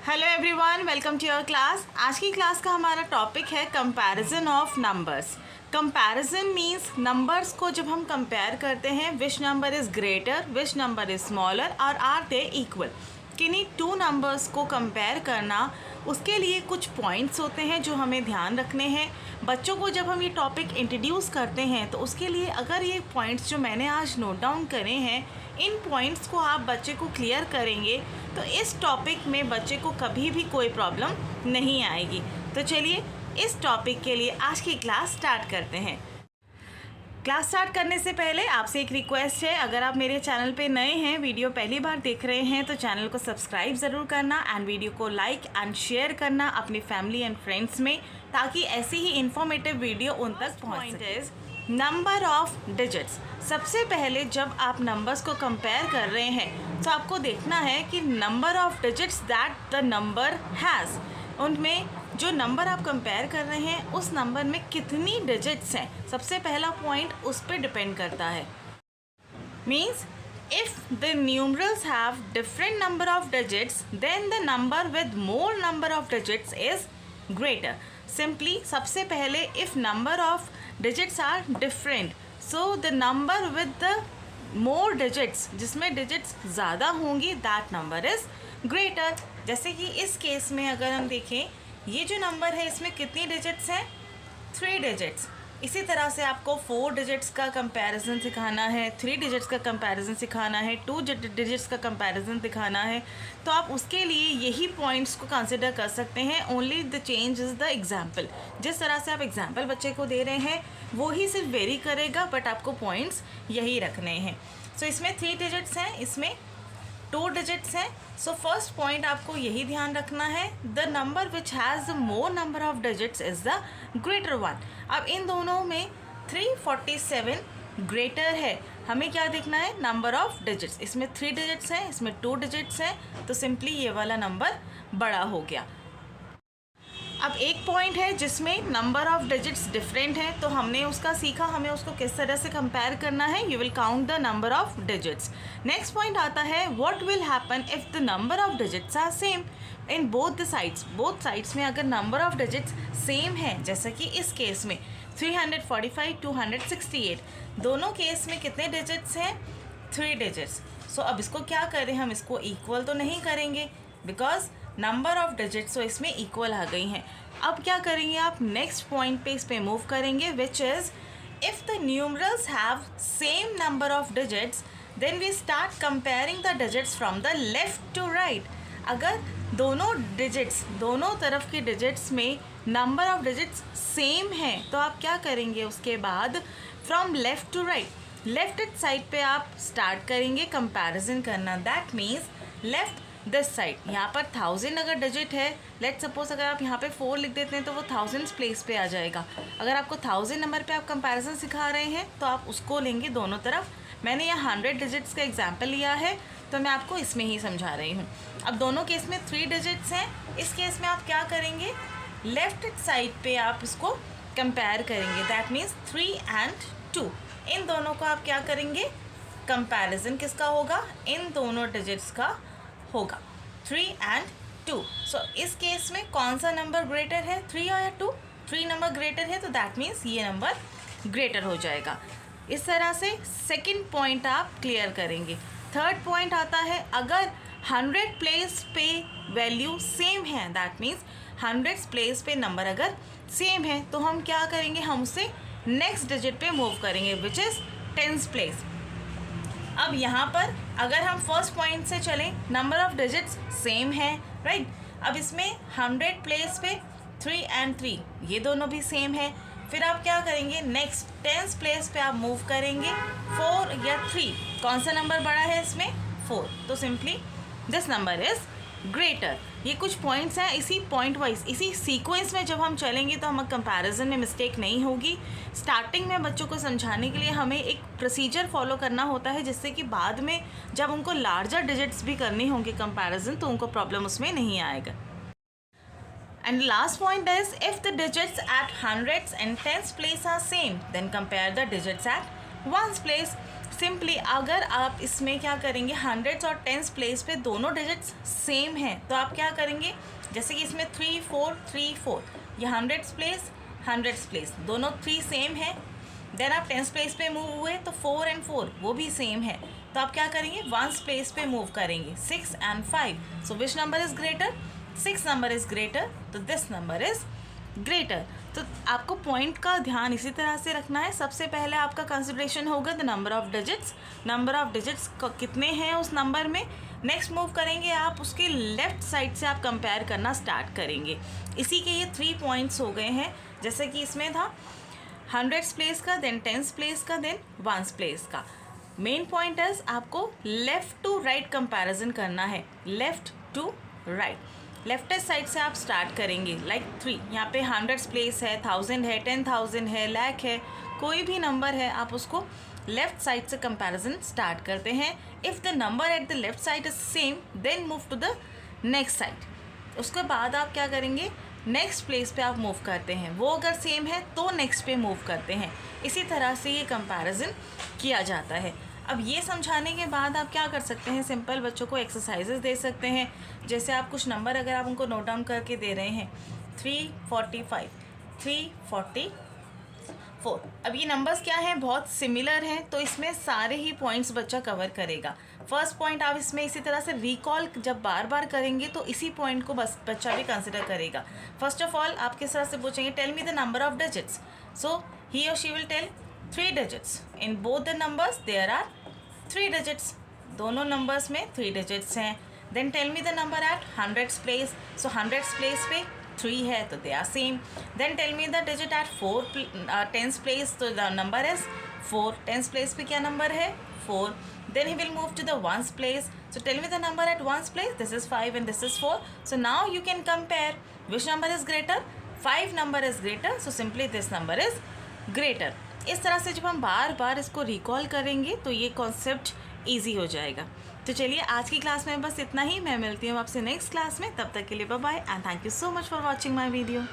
Hello everyone, welcome to your class. आज की class का हमारा टॉपिक है comparison of numbers. Comparison means numbers को जब हम कंपेयर करते हैं, which number is greater, which number is smaller और आर दे इक्वल। किन्हीं टू नंबर्स को कंपेयर करना, उसके लिए कुछ पॉइंट्स होते हैं जो हमें ध्यान रखने हैं। बच्चों को जब हम ये टॉपिक इंट्रोड्यूस करते हैं तो उसके लिए अगर ये पॉइंट्स जो मैंने आज नोट डाउन करे हैं, इन पॉइंट्स को आप बच्चे को क्लियर करेंगे तो इस टॉपिक में बच्चे को कभी भी कोई प्रॉब्लम नहीं आएगी। तो चलिए इस टॉपिक के लिए आज की क्लास स्टार्ट करते हैं। क्लास स्टार्ट करने से पहले आपसे एक रिक्वेस्ट है, अगर आप मेरे चैनल पे नए हैं, वीडियो पहली बार देख रहे हैं तो चैनल को सब्सक्राइब ज़रूर करना एंड वीडियो को लाइक एंड शेयर करना अपनी फैमिली एंड फ्रेंड्स में, ताकि ऐसी ही इंफॉर्मेटिव वीडियो उन तक पहुँच सके। Number of digits. सबसे पहले जब आप नंबर्स को कंपेयर कर रहे हैं तो आपको देखना है कि number of digits that the number has, उनमें जो नंबर आप कंपेयर कर रहे हैं उस नंबर में कितनी डिजिट्स हैं। सबसे पहला पॉइंट उस पर डिपेंड करता है। Means if the numerals have different number of digits then the number with more number of digits is greater. Simply सबसे पहले if number of digits are different, so the number with the more digits, जिसमें digits ज़्यादा होंगी, that number is greater. जैसे कि इस case में अगर हम देखें, ये जो नंबर है इसमें कितनी डिजिट्स हैं? 3 डिजिट्स। इसी तरह से आपको 4 डिजिट्स का कंपैरिजन सिखाना है, 3 डिजिट्स का कंपैरिजन सिखाना है, 2 डिजिट्स का कंपैरिजन दिखाना है, तो आप उसके लिए यही पॉइंट्स को कंसिडर कर सकते हैं। Only the change is the example. जिस तरह से आप एग्जाम्पल बच्चे को दे रहे हैं वो ही सिर्फ वेरी करेगा, बट आपको पॉइंट्स यही रखने हैं। सो इसमें 3 डिजिट्स हैं, इसमें 2 डिजिट्स हैं। सो फर्स्ट पॉइंट आपको यही ध्यान रखना है, the number which has the more number of digits is the greater one. अब इन दोनों में 347 ग्रेटर है, हमें क्या देखना है? Number of digits. इसमें 3 डिजिट्स हैं, इसमें 2 डिजिट्स हैं, तो सिंपली ये वाला नंबर बड़ा हो गया। अब एक पॉइंट है जिसमें नंबर ऑफ डिजिट्स डिफरेंट है, तो हमने उसका सीखा, हमें उसको किस तरह से कंपेयर करना है। You will count the number of digits. Next point आता है, what will happen if the number of digits are same in both the sides. Both sides में अगर नंबर ऑफ डिजिट्स सेम है, जैसा कि इस केस में 345 268, दोनों केस में कितने डिजिट्स हैं? 3 डिजिट्स। सो अब इसको क्या करें, हम इसको इक्वल तो नहीं करेंगे बिकॉज नंबर ऑफ डिजिट्स तो इसमें इक्वल आ गई हैं। अब क्या करेंगे आप? नेक्स्ट पॉइंट पे इस पे मूव करेंगे, which is if the numerals have same number of digits then we start comparing the digits from the left to right. अगर दोनों डिजिट्स, दोनों तरफ की डिजिट्स में नंबर ऑफ डिजिट्स सेम है तो आप क्या करेंगे? उसके बाद from left to right, left side पे आप स्टार्ट करेंगे कंपैरिजन करना। That means left this side, यहाँ पर 1000 अगर डिजिट है, लेट सपोज अगर आप यहाँ पे 4 लिख देते हैं तो वो थाउजेंड्स प्लेस पे आ जाएगा। अगर आपको 1000 नंबर पे आप कंपैरिजन सिखा रहे हैं तो आप उसको लेंगे दोनों तरफ। मैंने यहाँ 100 डिजिट्स का एग्जाम्पल लिया है तो मैं आपको इसमें ही समझा रही हूँ। अब दोनों केस में 3 डिजिट्स हैं, इस केस में आप क्या करेंगे? लेफ्ट साइड पे आप इसको कंपेयर करेंगे। दैट मीन्स 3 and 2, इन दोनों को आप क्या करेंगे? कंपैरिजन किसका होगा? इन दोनों डिजिट्स का होगा, 3 and 2। सो इस केस में कौन सा नंबर ग्रेटर है, 3 या 2? 3 नंबर ग्रेटर है तो दैट मीन्स ये नंबर ग्रेटर हो जाएगा। इस तरह से सेकंड पॉइंट आप क्लियर करेंगे। थर्ड पॉइंट आता है, अगर 100 प्लेस पे वैल्यू सेम है, दैट मीन्स 100 प्लेस पे नंबर अगर सेम है तो हम क्या करेंगे? हम उसे नेक्स्ट डिजिट पे मूव करेंगे, विच इज़ 10th प्लेस। अब यहाँ पर अगर हम फर्स्ट पॉइंट से चलें, नंबर ऑफ डिजिट्स सेम है, राइट। अब इसमें 100 प्लेस पे 3 and 3, ये दोनों भी सेम है। फिर आप क्या करेंगे? नेक्स्ट 10th प्लेस पे आप मूव करेंगे, 4 या 3, कौन सा नंबर बड़ा है इसमें? 4, तो simply this number is greater. ये कुछ पॉइंट्स हैं, इसी पॉइंट वाइज, इसी सीक्वेंस में जब हम चलेंगे तो हम कंपैरिजन में मिस्टेक नहीं होगी। स्टार्टिंग में बच्चों को समझाने के लिए हमें एक प्रोसीजर फॉलो करना होता है, जिससे कि बाद में जब उनको लार्जर डिजिट्स भी करनी होंगे कंपैरिजन तो उनको प्रॉब्लम उसमें नहीं आएगा। And last point is, if the digits at 100s and 10th place are same then compare the digits at 1st place। Simply अगर आप इसमें क्या करेंगे, हंड्रेड्स और टेंस प्लेस पे दोनों डिजिट्स सेम हैं तो आप क्या करेंगे, जैसे कि इसमें 3 4 3 4, ये हंड्रेड्स प्लेस दोनों 3 सेम है। देन आप टेंस प्लेस पे मूव हुए तो 4 एंड 4 वो भी सेम है, तो आप क्या करेंगे, वंस प्लेस पे मूव करेंगे, 6 and 5। So which number is greater, 6 number is greater, तो दिस नंबर इज़ ग्रेटर। तो आपको पॉइंट का ध्यान इसी तरह से रखना है। सबसे पहले आपका कंसिडरेशन होगा द नंबर ऑफ डिजिट्स कितने हैं उस नंबर में। नेक्स्ट मूव करेंगे आप उसके लेफ्ट साइड से आप कंपेयर करना स्टार्ट करेंगे। इसी के ये 3 पॉइंट्स हो गए हैं, जैसे कि इसमें था हंड्रेड्स प्लेस का, देन टेंस प्लेस का, देन वंस प्लेस का। मेन पॉइंट है आपको लेफ़्ट टू राइट कंपैरिजन करना है, left to right. Leftist side से आप स्टार्ट करेंगे, लाइक 3, यहाँ पे हंड्रेड्स प्लेस है, 1000 है, 10,000 है, लाख है, कोई भी नंबर है, आप उसको लेफ्ट साइड से कंपैरिजन स्टार्ट करते हैं। If the number at the left side is same then move to the next side. उसके बाद आप क्या करेंगे, नेक्स्ट प्लेस पे आप मूव करते हैं, वो अगर सेम है तो नेक्स्ट पे मूव करते हैं। इसी तरह से ये कंपैरिजन किया जाता है। अब ये समझाने के बाद आप क्या कर सकते हैं, सिंपल बच्चों को एक्सरसाइजेस दे सकते हैं। जैसे आप कुछ नंबर अगर आप उनको नोट डाउन करके दे रहे हैं, 345, 344। अब ये नंबर्स क्या हैं, बहुत सिमिलर हैं, तो इसमें सारे ही पॉइंट्स बच्चा कवर करेगा। फर्स्ट पॉइंट आप इसमें इसी तरह से रिकॉल जब बार बार करेंगे तो इसी पॉइंट को बस बच्चा भी कंसिडर करेगा। फर्स्ट ऑफ ऑल आप किस तरह से पूछेंगे, tell me the number of digits. So he or she will tell 3 digits. In both the numbers there are 3 digits, दोनों नंबर्स में 3 डिजिट्स हैं। Then tell me the number at hundreds place. So hundreds place पे 3 है तो they are same. Then tell me the digit at 4 tens place, तो the number is 4। Tens place पे क्या number है, 4। Then he will move to the ones place. So tell me the number at ones place. This is 5 and this is 4. So now you can compare which number is greater. 5 number is greater. So simply this number is greater. इस तरह से जब हम बार बार इसको recall करेंगे तो ये concept easy हो जाएगा। तो चलिए आज की क्लास में बस इतना ही। मैं मिलती हूँ आपसे नेक्स्ट क्लास में, तब तक के लिए bye bye and thank you so much for watching my video.